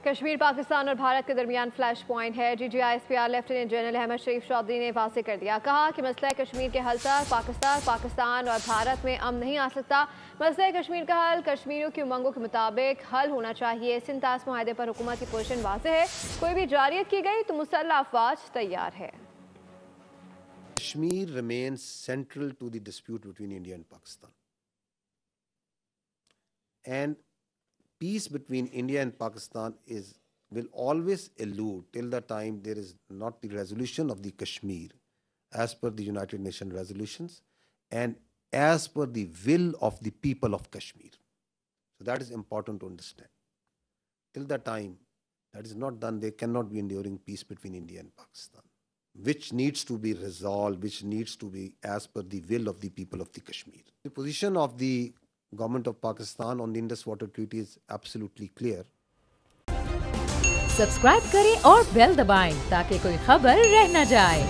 कश्मीर पाकिस्तान और भारत के दरमियान फ्लैश पॉइंट है। DGISPR लेफ्टिनेंट जनरल अहमद शरीफ चौधरी ने वाज़ेह कर दिया। कहा कि मसला कश्मीर के हल तक पाकिस्तान और भारत में अमन नहीं आ सकता। मसला कश्मीर का हल कश्मीरियों की उमंगों के मुताबिक हल होना चाहिए। सिंतास मुआहदे पर हुकूमत की पोजीशन वाज़ेह है। कोई भी जारियत की गई तो मुसल्लह अफवाज तैयार है। Kashmir remains central to the dispute between India and Pakistan. And peace between India and Pakistan will always elude till the time there is not the resolution of the Kashmir as per the United Nations resolutions and as per the will of the people of Kashmir. So that is important to understand. Till the time that is not done, there cannot be enduring peace between India and Pakistan, which needs to be resolved, which needs to be as per the will of the people of the Kashmir. The position of the government of Pakistan on the Indus Water Treaty is absolutely clear. Subscribe करें और bell दबाएं ताकि कोई खबर रह न जाए।